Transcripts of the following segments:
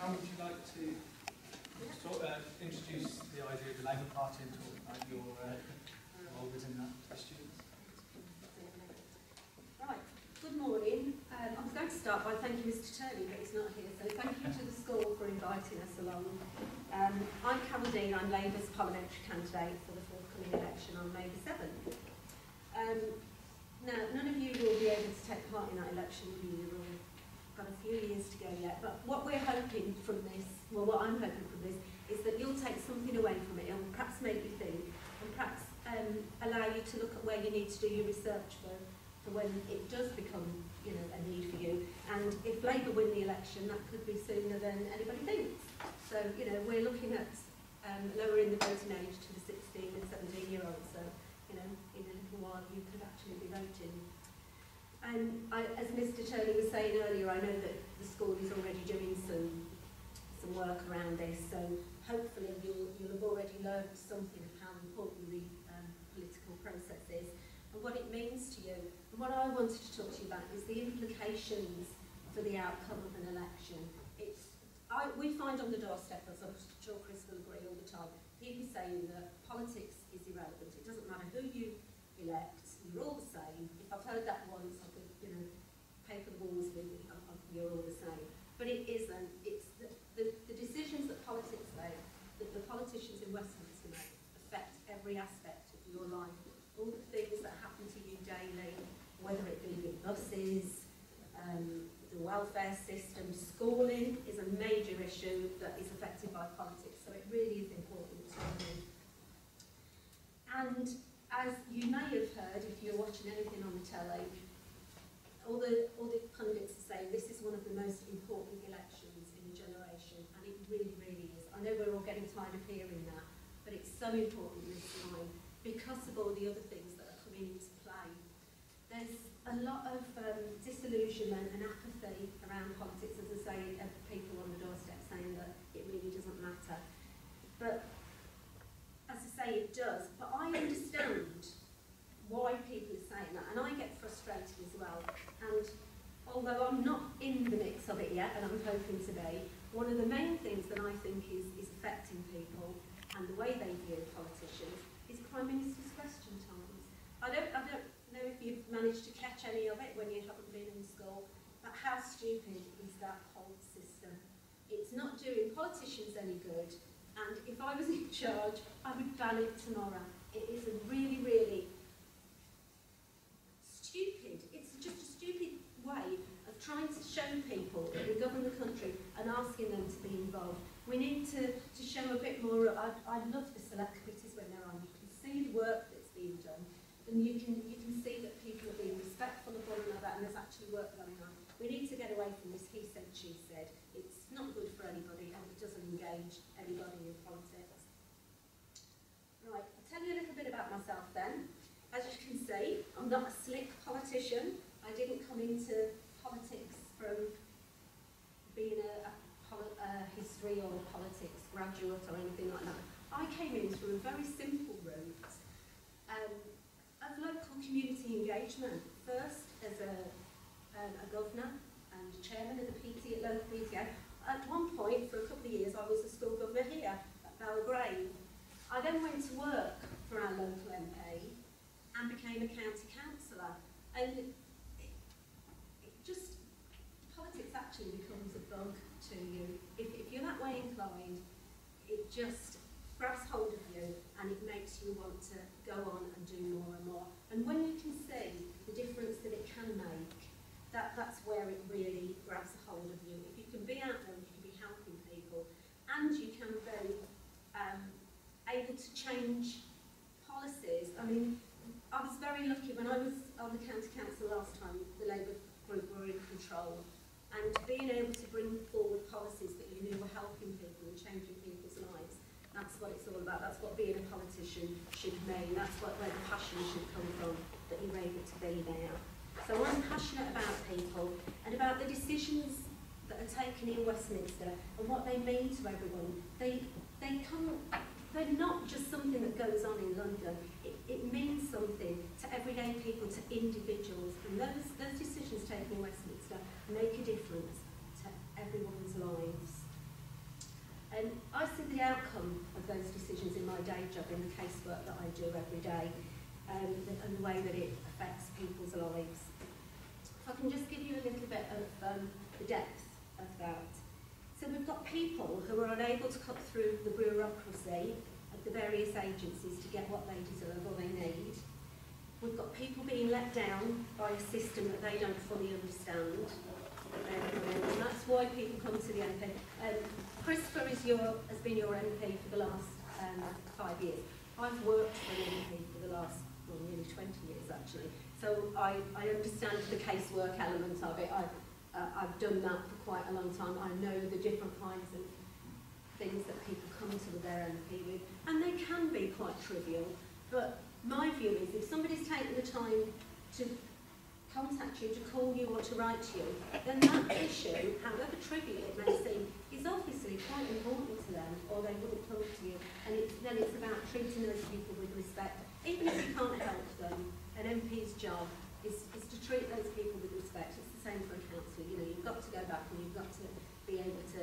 Karen, would you like to introduce the idea of the Labour Party and talk about your role within that for the students? Right, good morning. I was going to start by thanking Mr Turley, but he's not here, so thank you to the school for inviting us along. I'm Carol Dean, I'm Labour's parliamentary candidate for the forthcoming election on May the 7th. Now, none of you will be able to take part in that election, will you? You've all got a few years to go yet, but what we're hoping from this, well, what I'm hoping from this, is that you'll take something away from it. It'll perhaps make you think, and perhaps allow you to look at where you need to do your research for when it does become, you know, a need for you. And if Labour win the election, that could be sooner than anybody thinks. So, you know, we're looking at lowering the voting age to the 16 and 17-year-olds. So, you know, in a little while you could actually be voting. And as Mr Turley was saying earlier, I know that the school is already doing some work around this, so hopefully you'll have already learned something of how important the political process is and what it means to you. And what I wanted to talk to you about is the implications for the outcome of an election. We find on the doorstep, as I'm sure Chris will agree all the time, people saying that politics is irrelevant. It doesn't matter who you elect, you're all the same. If I've heard that once, I could, you know, pay for the walls with you're all the same. But it isn't. It's the decisions that politics make, that the politicians in Westminster make, affect every aspect of your life. All the things that happen to you daily, whether it be with buses, the welfare system, schooling is a major issue that is affected by politics. So it really is important to me. And as you may have heard, if you're watching anything on the telly, all the pundits are saying this is one of the most important elections in a generation, and it really, really is. I know we're all getting tired of hearing that, but it's so important this time because of all the other things that are coming into play. There's a lot of disillusionment and apathy around politics, as I say, of people on the doorstep saying that it really doesn't matter. But as I say, it does. But I understand why people are saying that, and I get frustrated as well. And although I'm not in the mix of it yet, and I'm hoping to be, one of the main things that I think is affecting people and the way they view politicians is Prime Minister's question times. I don't know if you've managed to catch any of it when you haven't been in school, but how stupid is that whole system? It's not doing politicians any good. And if I was in charge, I would ban it tomorrow. It is a really, really stupid, it's just a stupid way of trying to show people that we govern the country and asking them to be involved. We need to show a bit more. I love the select committees when they're on. You can see the work that's being done, and you can see that people are being respectful of one another, and there's actually work going on. We need to get away from this he said, she said. It's not good for anybody, and it doesn't engage anybody in politics. Right, I'll tell you a little bit about myself then. As you can see, I'm not a slick politician. I didn't come into politics from being a history or politics graduate or anything like that. I came in through a very simple route of local community engagement. First as a governor and chairman of the PT at local PTA. At one point, for a couple of years, I was the school governor here at Belgrave. I then went to work for our local MP and became a county councillor. And politics actually becomes a bug to you. If you're that way inclined, it just grabs hold of you and it makes you want to go on and do more and more. And when you can see the difference that it can make, that's where it really grabs a hold of you. If you can be out there, you can be helping people, and you can be able to change policies. I mean, I was very lucky when I was on the county council last time, the Labour group were in control, and being able to bring forward policies that you knew were helping people and changing people's lives, that's what it's all about. That's what being a politician should mean. That's where the passion should come from, that you're able to be there. So I'm passionate about people and about the decisions that are taken in Westminster and what they mean to everyone. They're not just something that goes on in London. It means something to everyday people, to individuals, and those decisions taken in Westminster make a difference to everyone's lives. I see the outcome of those decisions in my day job, in the casework that I do every day, and the way that it affects people's lives. If I can just give you a little bit of the depth of that. So we've got people who are unable to cut through the bureaucracy of the various agencies to get what they deserve or they need. We've got people being let down by a system that they don't fully understand. And that's why people come to the MP. Christopher has been your MP for the last 5 years. I've worked for an MP for the last, well, nearly 20 years actually. So I understand the casework element of it. I've done that for quite a long time. I know the different kinds of things that people come to their MP with. And they can be quite trivial. But my view is if somebody's taken the time to contact you, to call you or to write to you, then that issue, however trivial it may seem, is obviously quite important to them, or they wouldn't talk to you. And then it's about treating those people with respect. Even if you can't help them, an MP's job is to treat those people with respect. It's the same for a councillor. You know, you've got to go back and you've got to be able to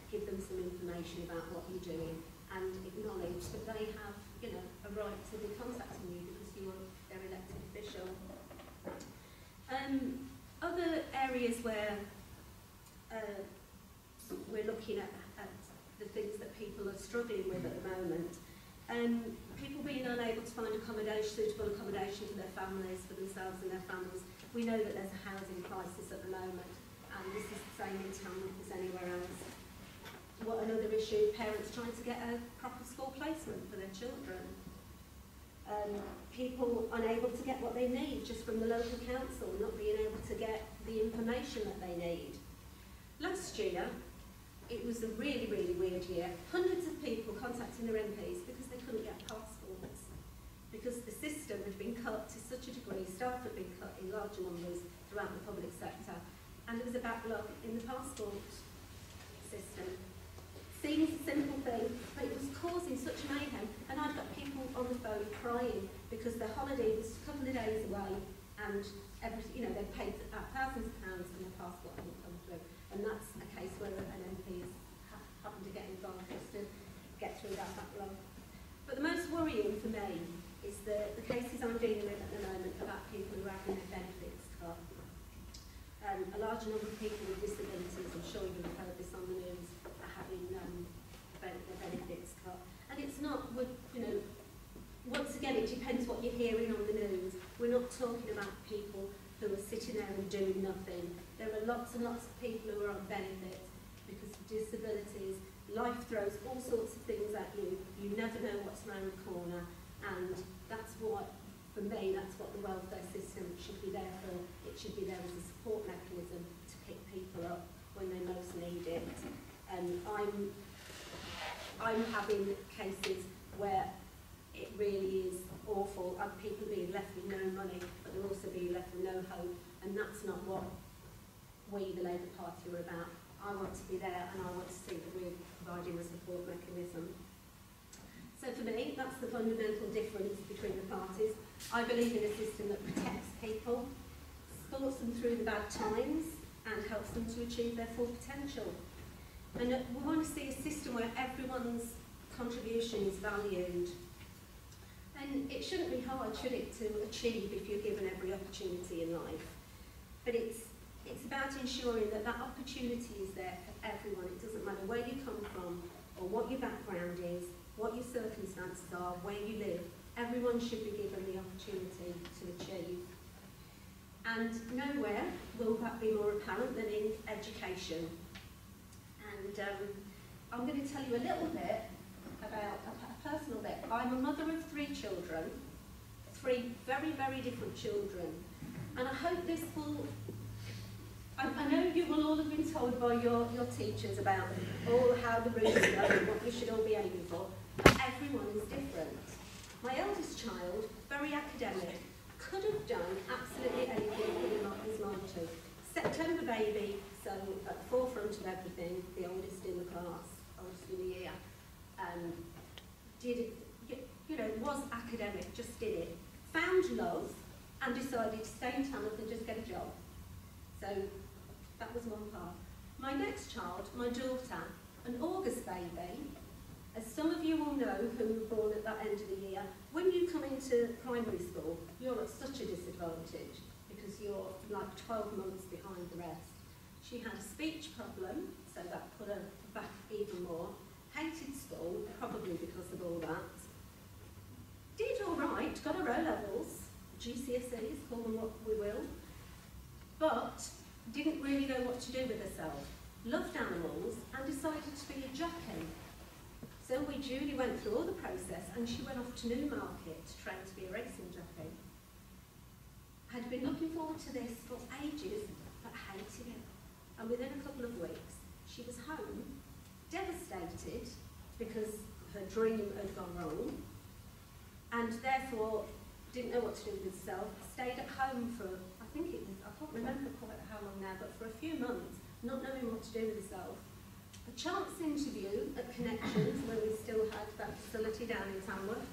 give them some information about what you're doing and acknowledge that they have, you know, a right to be contacting you because you're their elected official. Other areas where we're looking at the things that people are struggling with at the moment, people being unable to find suitable accommodation for their families, for themselves and their families. We know that there's a housing crisis at the moment, and this is the same in Tamworth as anywhere else. What another issue, parents trying to get a proper school placement for their children. People unable to get what they need just from the local council, not being able to get the information that they need. Last year, it was a really, really weird year. Hundreds of people contacting their MPs because they couldn't get passports, because the system had been cut to such a degree, staff had been cut in larger numbers throughout the public sector, and there was a backlog in the passport system. Seems a simple thing, but it was causing such mayhem, and I've got people on the phone crying because their holiday was a couple of days away, and they've paid thousands of pounds and their passport hadn't come through. And that's a case where an MP is having to get involved just to get through that backlog. But the most worrying for me is the cases I'm dealing with at the moment about people who are having their benefits cut. A large number of people with disabilities, I'm sure you've heard this on the news, are having their benefits cut. And it's not, once again, it depends what you're hearing on the news. We're not talking about people who are sitting there and doing nothing. There are lots and lots of people who are on benefits because of disabilities. Life throws all sorts of things at you. You never know what's around the corner. And that's what, for me, that's what the welfare system should be there for. It should be there as a support mechanism to pick people up when they most need it. I'm having cases where it really is awful, and people being left with no money, but they're also being left with no hope, and that's not what we, the Labour Party, are about. I want to be there, and I want to see that we're providing a support mechanism. So for me, that's the fundamental difference between the parties. I believe in a system that protects people, supports them through the bad times, and helps them to achieve their full potential. And we want to see a system where everyone's contribution is valued. And it shouldn't be hard, should it, to achieve if you're given every opportunity in life. But it's about ensuring that that opportunity is there for everyone. It doesn't matter where you come from, or what your background is, what your circumstances are, where you live. Everyone should be given the opportunity to achieve. And nowhere will that be more apparent than in education. And I'm going to tell you a little bit about a personal bit. I'm a mother of 3 children, 3 very, very different children. And I hope this will, I know you will all have been told by your teachers about all how the rules go and what you should all be aiming for, but everyone is different. My eldest child, very academic, could have done absolutely anything he put his mind to. September baby, so at the forefront of everything, the oldest in the class, oldest in the year, did it, was academic, just did it. Found love and decided to stay in Tamworth and just get a job. So that was one part. My next child, my daughter, An August baby, as some of you will know who were born at that end of the year, when you come into primary school, you're at such a disadvantage because you're like 12 months behind the rest. She had a speech problem, so that put her back even more. Hated school, probably because of all that. Did all right, got her O-levels, GCSEs, call them what we will, but didn't really know what to do with herself. Loved animals and decided to be a jockey. So we duly went through all the process and she went off to Newmarket to train to be a racing jockey. Had been looking forward to this for ages, but hated it. And within a couple of weeks, she was home, devastated because her dream had gone wrong, and therefore didn't know what to do with herself, stayed at home for, I think it was, I can't remember quite how long now, but for a few months, not knowing what to do with herself. A chance interview at Connections, when we still had that facility down in Tamworth,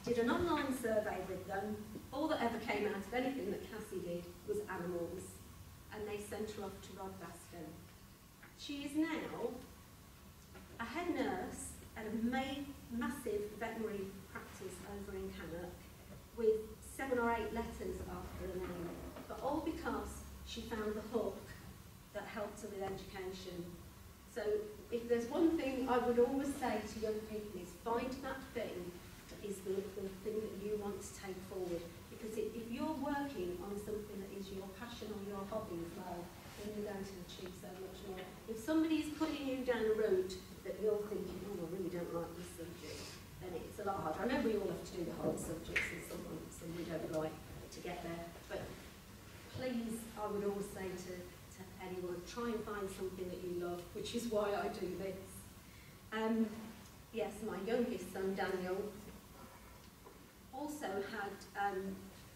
did an online survey with them. All that ever came out of anything that Cassie did was animals, and they sent her off to Rodbaston. She is now a head nurse at a massive veterinary practice over in Cannock with 7 or 8 letters after her name, but all because she found the hook that helped her with education. So if there's one thing I would always say to young people is find that thing that is the thing that you want to take forward. Because if you're working on something that is your passion or your hobby as well, then you're going to achieve so much more. If somebody is putting you down a route that you're thinking, oh, I really don't like this subject, then it's a lot harder. I know we all have to do the hard subjects in some months and we don't like to get there, but please, I would always say to anyone, try and find something that you love, which is why I do this. Yes, my youngest son, Daniel, also had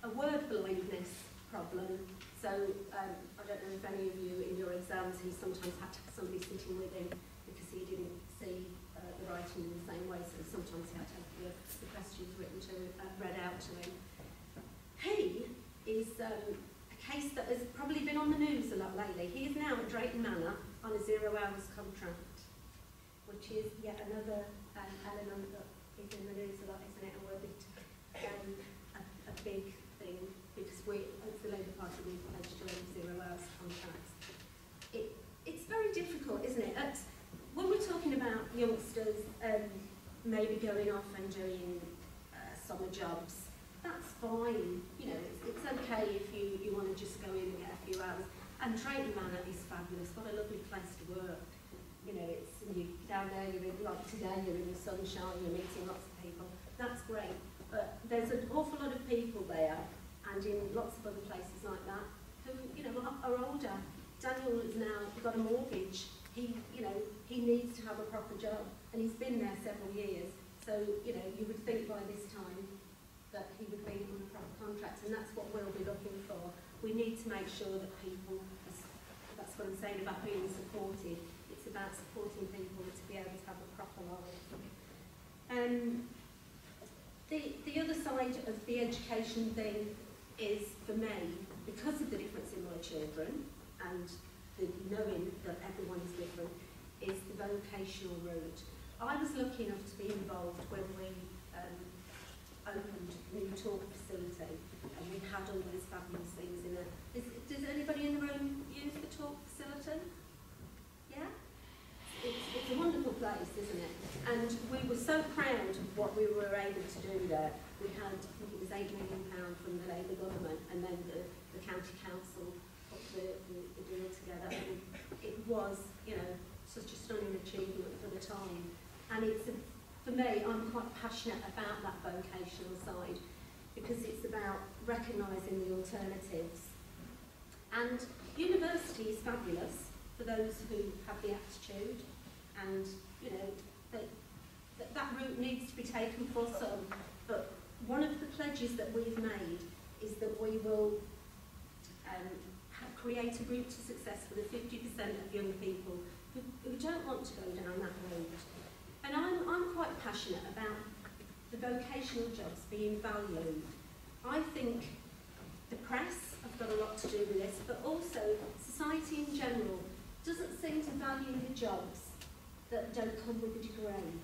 a word blindness problem. So I don't know if any of you in your exams, he sometimes had to have somebody sitting with him because he didn't see the writing in the same way, so sometimes he had to have the questions read out to him. He is a case that has probably been on the news a lot lately. He is now at Drayton Manor on a 0 hours contract, which is yet another element that is in the news a lot, isn't it? And we're a big thing because as the Labour Party, we've pledged to 0 hours contracts. It's very difficult, isn't it? When we're talking about youngsters maybe going off and doing summer jobs, that's fine. You know, it's okay if you want to just go in and get a few hours. And Drayton Manor is fabulous. What a lovely place to work. You know, you're down there, you're in, like today, you're in the sunshine, you're meeting lots of people. That's great. But there's an awful lot of people there, and in lots of other places like that, who, you know, are older. Daniel has now got a mortgage. He needs to have a proper job, and he's been there several years. So, you know, you would think by this time that he would be on a proper contract, and that's what we'll be looking for. We need to make sure that people, that's what I'm saying about being supported, it's about supporting people to be able to have a proper life. The other side of the education thing is, for me, because of the difference in my children, and the knowing that everyone is different, is the vocational route. I was lucky enough to be involved when we opened a new talk facility, and we had all those fabulous things in it. Does anybody in the room use the talk facility? Yeah? It's a wonderful place, isn't it? And we were so proud of what we were able to do there. We had, I think it was £8 million from the Labour government, and then the county council put the deal together. And it was, you know, such a stunning achievement for the time. And for me, I'm quite passionate about that vocational side because it's about recognising the alternatives. And university is fabulous for those who have the aptitude, and you know that route needs to be taken for some. But one of the pledges that we've made is that we will create a route to success for the 50% of young people who don't want to go down that route. And I'm quite passionate about the vocational jobs being valued. I think the press have got a lot to do with this, but also society in general doesn't seem to value the jobs that don't come with a degree.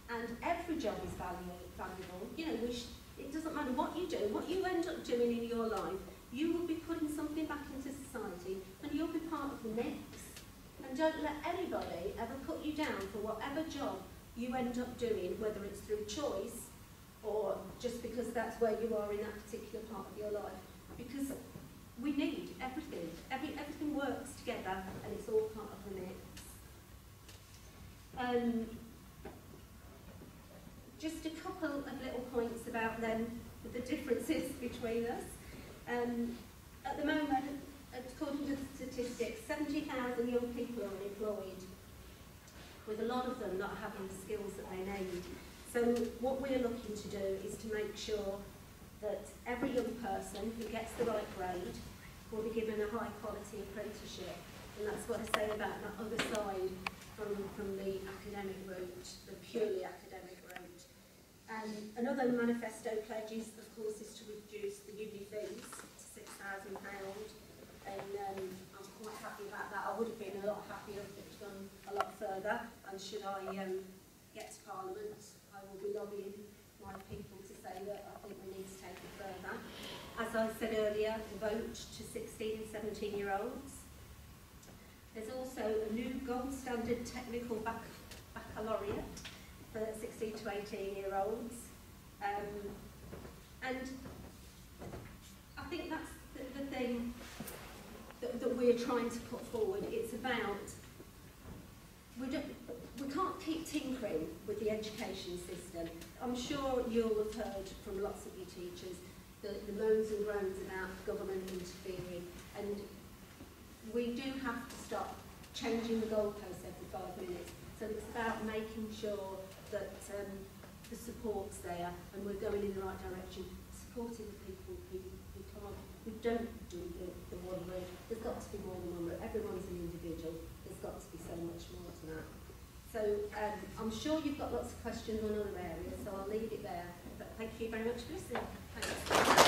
And every job is valuable. You know, it doesn't matter what you do, what you end up doing in your life, you will be putting something back into society and you'll be part of the mix. And don't let anybody ever put you down for whatever job you end up doing, whether it's through choice or just because that's where you are in that particular part of your life. Because we need everything. Everything works together and it's all part of the mix. Just a couple of little points about then the differences between us. At the moment, according to the statistics, 70,000 young people are unemployed, with a lot of them not having the skills that they need. So what we're looking to do is to make sure that every young person who gets the right grade will be given a high quality apprenticeship. And that's what I say about that other side from the academic route, the purely academic route. Another manifesto pledge is, of course, is to reduce the uni fees to £6,000. And I'm quite happy about that. I would have been a lot happier if it was gone a lot further. And should I get to Parliament, I will be lobbying my people to say that I think we need to take it further. As I said earlier, the vote to 16 and 17-year-olds. There's also a new gold standard technical baccalaureate for 16 to 18-year-olds. And I think that's the thing that we're trying to put forward. It's about, we can't keep tinkering with the education system. I'm sure you'll have heard from lots of your teachers the moans and groans about government interfering, and we do have to stop changing the goalposts every 5 minutes. So it's about making sure that the support's there and we're going in the right direction, supporting the people who don't do the one route. There's got to be more than one route. Everyone's an individual. There's got to be so much more to that. So I'm sure you've got lots of questions on other areas, so I'll leave it there. But thank you very much for listening. Thanks.